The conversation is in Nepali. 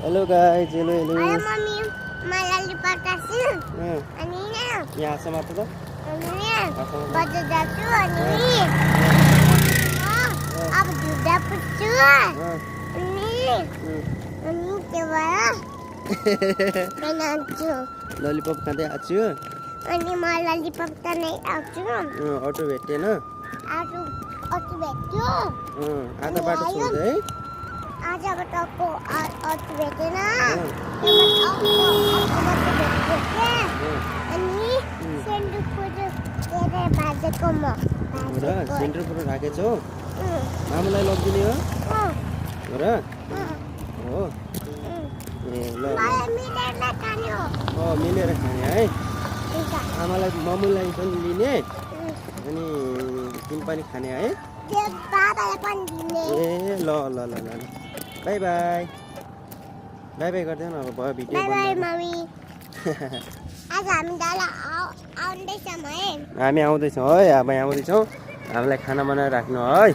Hello guys, hello hello. अरे मम्मी मलाई पकाछु अनि यहाँ आछ मात्र त अनि बजार जाछु अनि अब जुदा पुग्छु अनि त्यो भएर बनाउँछु। ललिपप खाँदै आछु अनि म ललिपप खानै आउँछु। अटो भेटेन अटो भेट्यो आधा बाटो छोड्दै है। आज बताको अटो भेटेन अनि सेन्डुकपुर धेरै भाजेको म सेन्टरपुर राखेछौ मामुलाई लगिदिने हो र हो ए ल मिलेर खाने है। आमालाई ममुलाई पनि लिने अनि तिमी पनि खाने है। ए ल ल ल ल बाई बाई बाई बाई गर्दै न अब भयो भिडियो आज हामी डाला आउँदैछौँ है। हामी आउँदैछौँ है। अब आउँदैछौँ हामीलाई खाना बनाएर राख्नु है।